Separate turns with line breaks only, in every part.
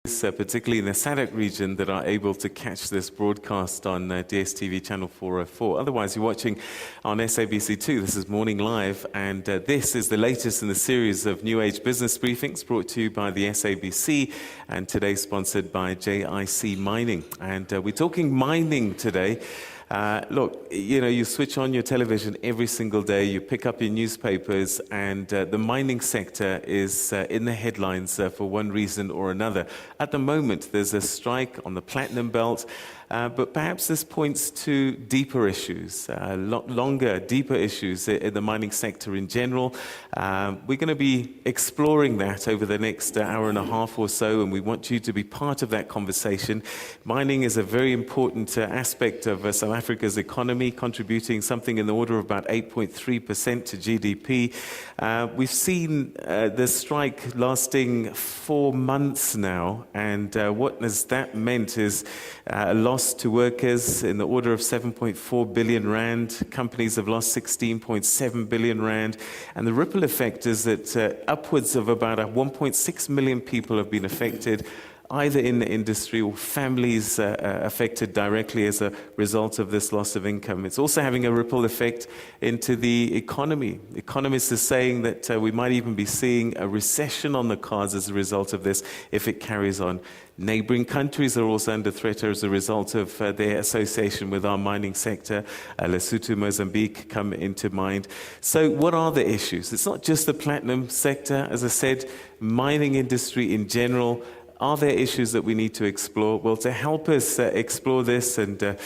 particularly in the SADC region, that are able to catch this broadcast on DSTV channel 404. Otherwise, you're watching on SABC2. This is Morning Live, and this is the latest in the series of New Age business briefings brought to you by the SABC, and today sponsored by JIC Mining. And we're talking mining today. Look, you switch on your television every single day, you pick up your newspapers, and the mining sector is in the headlines for one reason or another. At the moment, there's a strike on the Platinum Belt, but perhaps this points to deeper issues, longer, deeper issues in the mining sector in general. We're going to be exploring that over the next hour and a half or so, and we want you to be part of that conversation. Mining is a very important aspect of South Africa's economy, contributing something in the order of about 8.3% to GDP. We've seen the strike lasting 4 months now, and what has that meant is a loss to workers in the order of 7.4 billion rand. Companies have lost 16.7 billion rand. And the ripple effect is that upwards of about 1.6 million people have been affected, either in the industry or families affected directly as a result of this loss of income. It's also having a ripple effect into the economy. Economists are saying that we might even be seeing a recession on the cards as a result of this if it carries on. Neighboring countries are also under threat as a result of their association with our mining sector. Lesotho, Mozambique come into mind. So what are the issues? It's not just the platinum sector. As I said, mining industry in general. Are there issues that we need to explore? Well, to help us explore this, and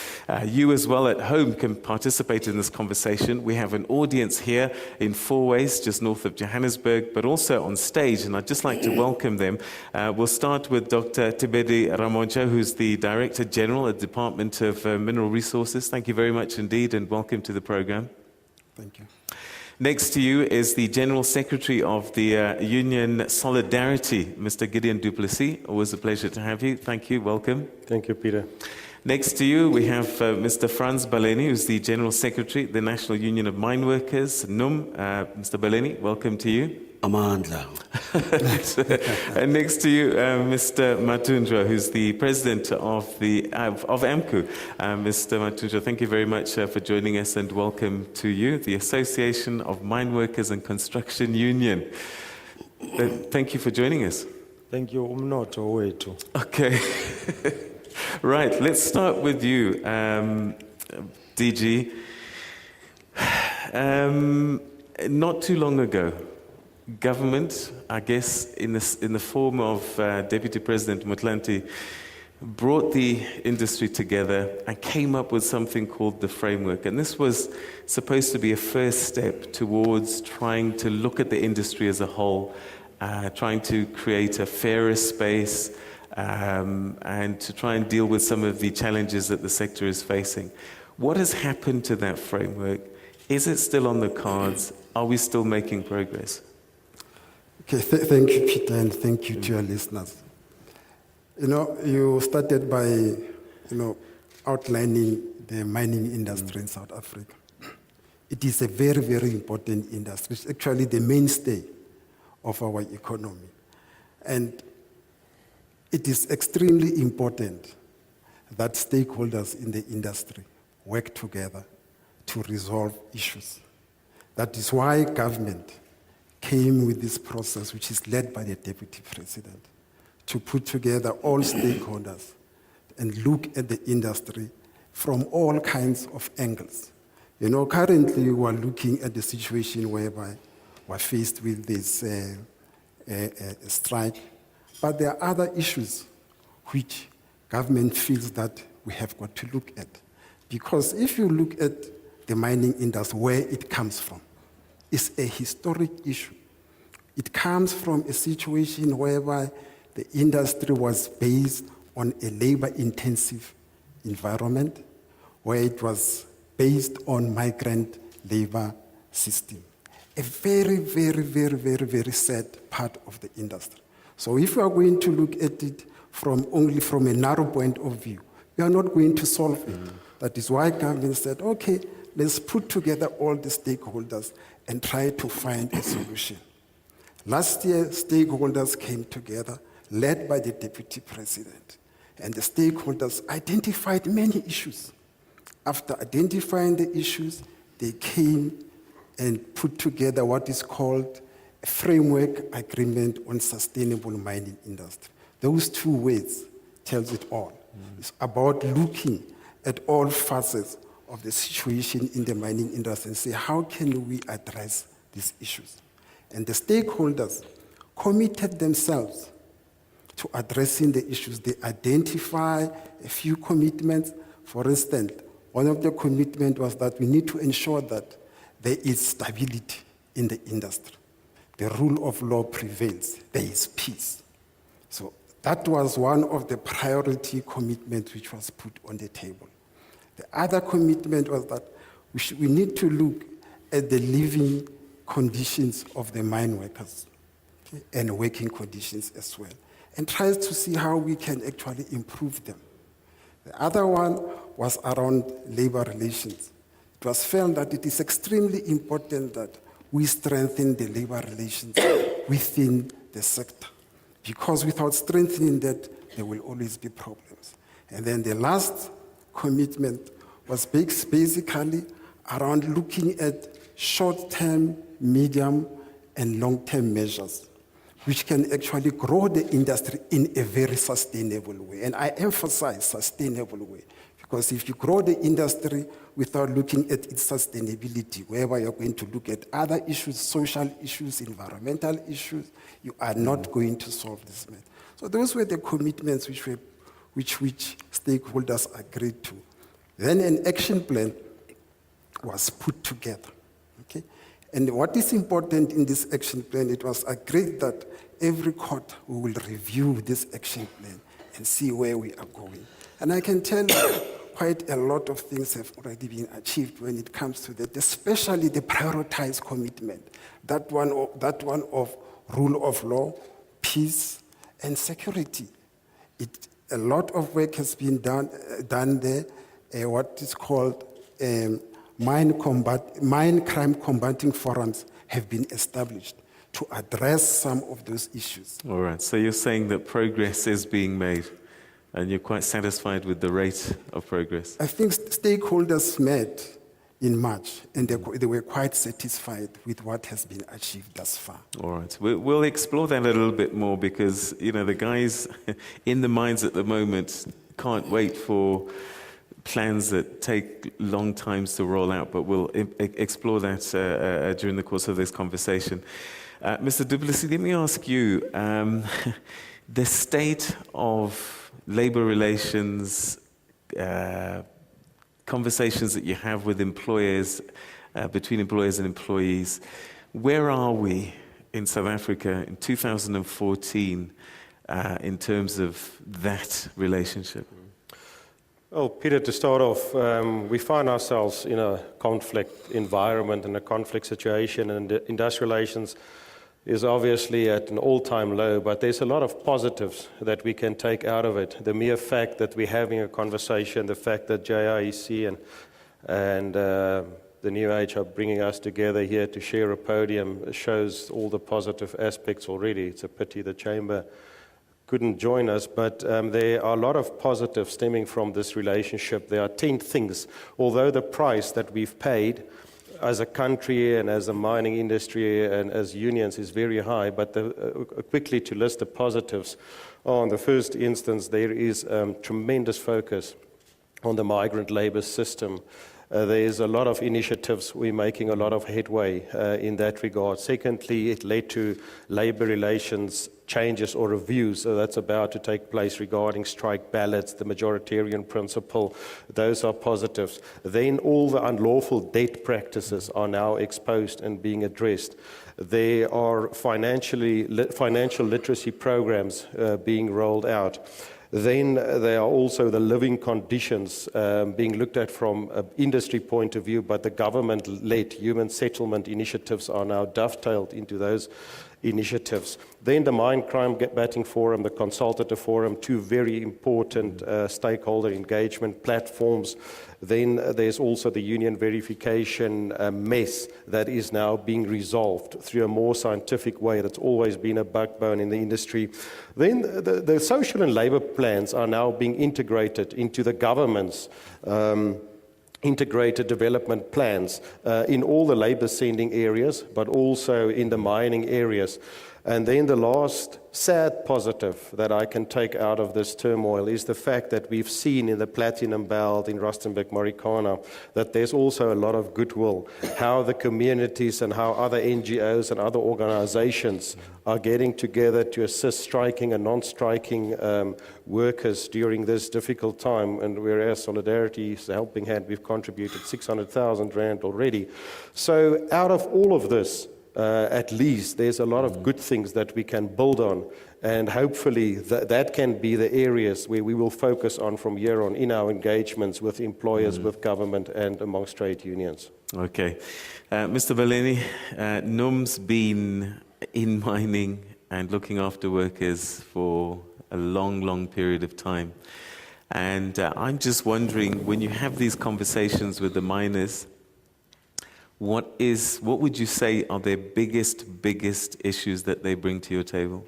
you as well at home can participate in this conversation, we have an audience here in Fourways, just north of Johannesburg, but also on stage, and I'd just like to welcome them. We'll start with Dr. Tibedi Ramonja, who's the Director General at the Department of Mineral Resources. Thank you very much indeed, and welcome to the program.
Thank you.
Next to you is the General Secretary of the Union Solidarity, Mr. Gideon du Plessis. Always a pleasure to have you. Thank you. Welcome.
Thank you, Peter.
Next to you, we have Mr. Frans Baleni, who's the General Secretary, the National Union of Mine Workers, NUM. Mr. Baleni, welcome to you.
Amandla.
And next to you, Mr. Mathunjwa, who's the President of AMCU. Mr. Mathunjwa, thank you very much for joining us, and welcome to you, the Association of Mine Workers and Construction Union. Thank you for joining us.
Thank you.
Okay. Right, let's start with you, DG. Not too long ago, government, I guess, in the form of Deputy President Motlanthe, brought the industry together and came up with something called the framework. And this was supposed to be a first step towards trying to look at the industry as a whole, trying to create a fairer space, and to try and deal with some of the challenges that the sector is facing. What has happened to that framework? Is it still on the cards? Are we still making progress?
Okay, thank you, Peter, and thank you to your listeners. You started by, outlining the mining industry in South Africa. It is a very, very important industry. It's actually the mainstay of our economy. And it is extremely important that stakeholders in the industry work together to resolve issues. That is why government came with this process, which is led by the Deputy President, to put together all stakeholders and look at the industry from all kinds of angles. Currently we are looking at the situation whereby we're faced with this strike, but there are other issues which government feels that we have got to look at. Because if you look at the mining industry, where it comes from, it's a historic issue. It comes from a situation whereby the industry was based on a labor-intensive environment, where it was based on migrant labor system. A very, very, very, very, very sad part of the industry. So if we are going to look at it only from a narrow point of view, we are not going to solve it. That is why government said, okay, let's put together all the stakeholders and try to find a solution. Last year, stakeholders came together. led by the Deputy President. And the stakeholders identified many issues. After identifying the issues, they came and put together what is called a framework agreement on sustainable mining industry. Those two words tells it all. It's about looking at all facets of the situation in the mining industry and say, how can we address these issues? And the stakeholders committed themselves to addressing the issues. They identify a few commitments. For instance, one of the commitments was that we need to ensure that there is stability in the industry. The rule of law prevails. There is peace. So that was one of the priority commitments which was put on the table. The other commitment was that we need to look at the living conditions of the mine workers, okay, and working conditions as well, and try to see how we can actually improve them. The other one was around labor relations. It was felt that it is extremely important that we strengthen the labor relations within the sector, because without strengthening that, there will always be problems. And then the last commitment was basically around looking at short-term, medium, and long-term measures, which can actually grow the industry in a very sustainable way. And I emphasize sustainable way, because if you grow the industry without looking at its sustainability, wherever you're going to look at other issues, social issues, environmental issues, you are not going to solve this matter. So those were the commitments which stakeholders agreed to. Then an action plan was put together. Okay? And what is important in this action plan, it was agreed that every quarter we will review this action plan and see where we are going. And I can tell you quite a lot of things have already been achieved when it comes to that, especially the prioritized commitment, that one of rule of law, peace, and security. A lot of work has been done there, what is called mine crime combating forums have been established to address some of those issues.
All right, so you're saying that progress is being made, and you're quite satisfied with the rate of progress?
I think stakeholders met in March, and they were quite satisfied with what has been achieved thus far.
All right, we'll explore that a little bit more, because the guys in the mines at the moment can't wait for plans that take long times to roll out, but we'll explore that during the course of this conversation. Mr. du Plessis, let me ask you, the state of labor relations, conversations that you have with employers, between employers and employees, where are we in South Africa in 2014 in terms of that relationship?
Well, Peter, to start off, we find ourselves in a conflict environment and a conflict situation, and the industrial relations is obviously at an all-time low, but there's a lot of positives that we can take out of it. The mere fact that we're having a conversation, the fact that JIEC and the New Age are bringing us together here to share a podium shows all the positive aspects already. It's a pity the chamber couldn't join us, but there are a lot of positives stemming from this relationship. There are 10 things. Although the price that we've paid as a country and as a mining industry and as unions is very high, but quickly to list the positives. On the first instance, there is tremendous focus on the migrant labor system. There is a lot of initiatives. We're making a lot of headway in that regard. Secondly, it led to labor relations changes or reviews that's about to take place regarding strike ballots, the majoritarian principle. Those are positives. Then all the unlawful debt practices are now exposed and being addressed. There are financial literacy programs being rolled out. Then there are also the living conditions being looked at from an industry point of view, but the government-led human settlement initiatives are now dovetailed into those initiatives. Then the Mine Crime Batting Forum, the Consultative Forum, two very important stakeholder engagement platforms. Then there's also the union verification mess that is now being resolved through a more scientific way. That's always been a backbone in the industry. Then the social and labor plans are now being integrated into the government's integrated development plans in all the labor sending areas, but also in the mining areas. And then the last sad positive that I can take out of this turmoil is the fact that we've seen in the Platinum Belt, in Rustenburg, Marikana, that there's also a lot of goodwill, how the communities and how other NGOs and other organizations are getting together to assist striking and non-striking workers during this difficult time. And whereas Solidarity is a helping hand, we've contributed 600,000 Rand already. So out of all of this, at least there's a lot of good things that we can build on, and hopefully that can be the areas where we will focus on from here on in our engagements with employers, with government, and amongst trade unions.
Okay. Mr. Baleni, NUM's been in mining and looking after workers for a long, long period of time. And I'm just wondering, when you have these conversations with the miners, what would you say are their biggest issues that they bring to your table?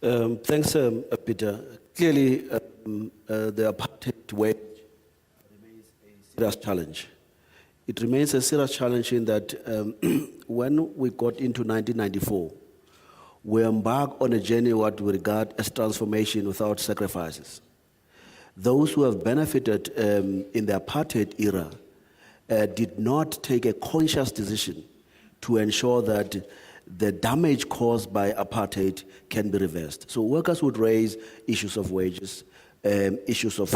Thanks, Peter. Clearly, the apartheid wage remains a serious challenge. It remains a serious challenge in that when we got into 1994, we embarked on a journey what we regard as transformation without sacrifices. Those who have benefited in the apartheid era did not take a conscious decision to ensure that the damage caused by apartheid can be reversed. So workers would raise issues of wages, issues of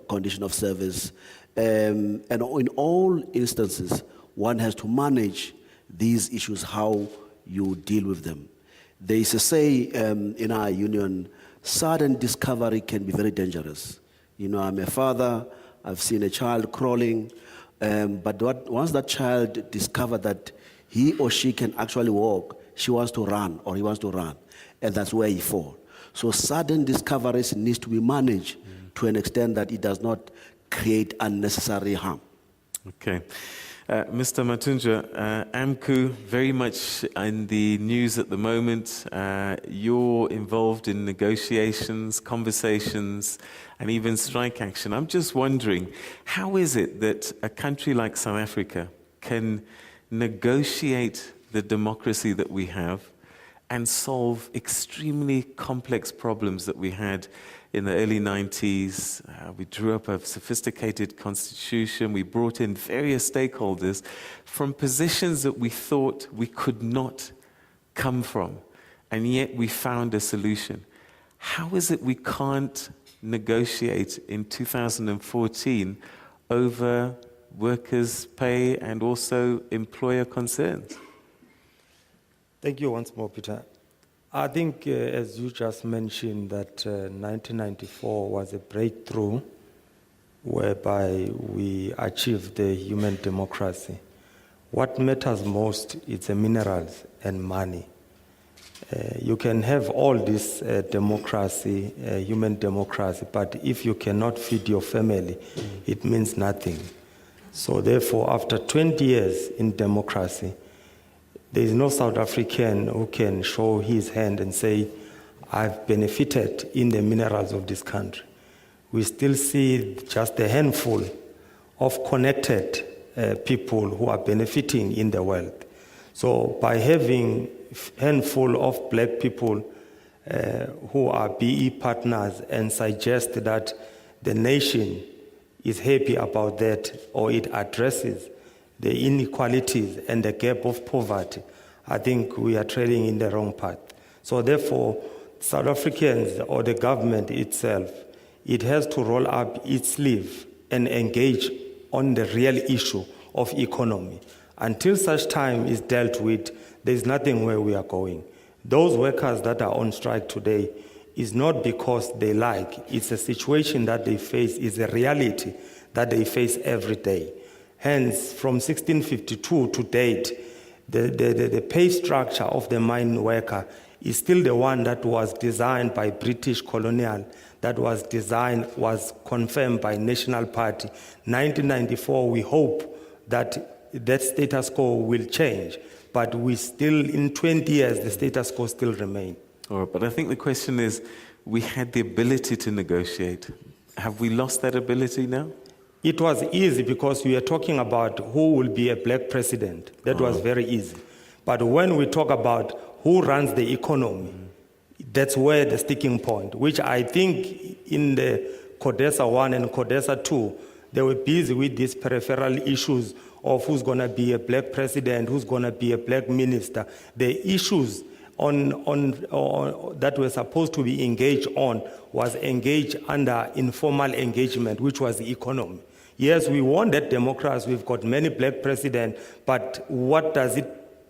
condition of service, and in all instances, one has to manage these issues, how you deal with them. There is a say in our union, sudden discovery can be very dangerous. You know, I'm a father, I've seen a child crawling, but once that child discovers that he or she can actually walk, she wants to run or he wants to run, and that's where he falls. So sudden discoveries needs to be managed to an extent that it does not create unnecessary harm.
Okay. Mr. Mathunjwa, AMCU, very much in the news at the moment. You're involved in negotiations, conversations, and even strike action. I'm just wondering, how is it that a country like South Africa can negotiate the democracy that we have and solve extremely complex problems that we had in the early 90s? We drew up a sophisticated constitution. We brought in various stakeholders from positions that we thought we could not come from, and yet we found a solution. How is it we can't negotiate in 2014 over workers' pay and also employer concerns?
Thank you once more, Peter. I think, as you just mentioned, that 1994 was a breakthrough whereby we achieved the human democracy. What matters most is the minerals and money. You can have all this democracy, human democracy, but if you cannot feed your family, it means nothing. So therefore, after 20 years in democracy, there is no South African who can show his hand and say, I've benefited in the minerals of this country. We still see just a handful of connected people who are benefiting in the wealth. So by having a handful of black people who are BE partners and suggest that the nation is happy about that, or it addresses the inequalities and the gap of poverty, I think we are treading in the wrong path. So therefore, South Africans or the government itself, it has to roll up its sleeve and engage on the real issue of economy. Until such time is dealt with, there's nothing where we are going. Those workers that are on strike today is not because they like, it's a situation that they face, is a reality that they face every day. Hence, from 1652 to date, the pay structure of the mine worker is still the one that was designed by British colonial, that was confirmed by National Party. 1994, we hope that that status quo will change, but we still, in 20 years, the status quo still remain.
All right, but I think the question is, we had the ability to negotiate. Have we lost that ability now?
It was easy because we are talking about who will be a black president. That was very easy. But when we talk about who runs the economy, that's where the sticking point, which I think in the CODESA 1 and CODESA 2, they were busy with these peripheral issues of who's going to be a black president, who's going to be a black minister. The issues that we're supposed to be engaged on was engaged under informal engagement, which was the economy. Yes, we want that democracy. We've got many black presidents, but what does it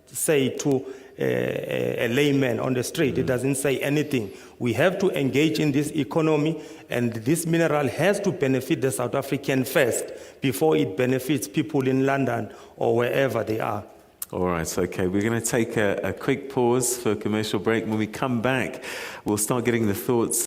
say to a layman on the street? It doesn't say anything. We have to engage in this economy, and this mineral has to benefit the South African first before it benefits people in London or wherever they are.
All right, okay. We're going to take a quick pause for a commercial break. When we come back, we'll start getting the thoughts